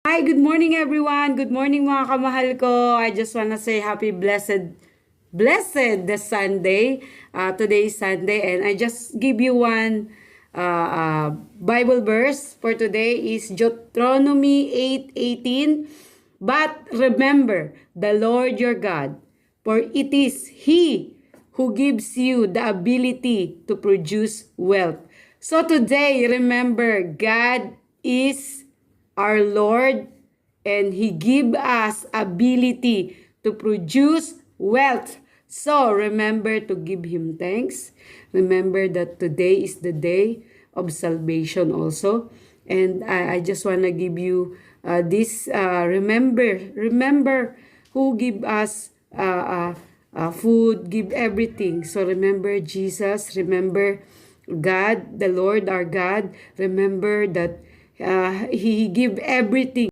Hi, good morning everyone. Good morning mga kamahal ko. I just wanna say happy blessed the Sunday. Today is Sunday and I just give you one Bible verse for today is Deuteronomy 8:18. But remember the Lord your God, for it is He who gives you the ability to produce wealth. So today, remember, God is our Lord and He give us ability to produce wealth. So remember to give Him thanks. Remember that today is the day of salvation also. And I just want to give you this, remember who give us food, give everything. So remember Jesus, remember God, the Lord our God. Remember that He give everything.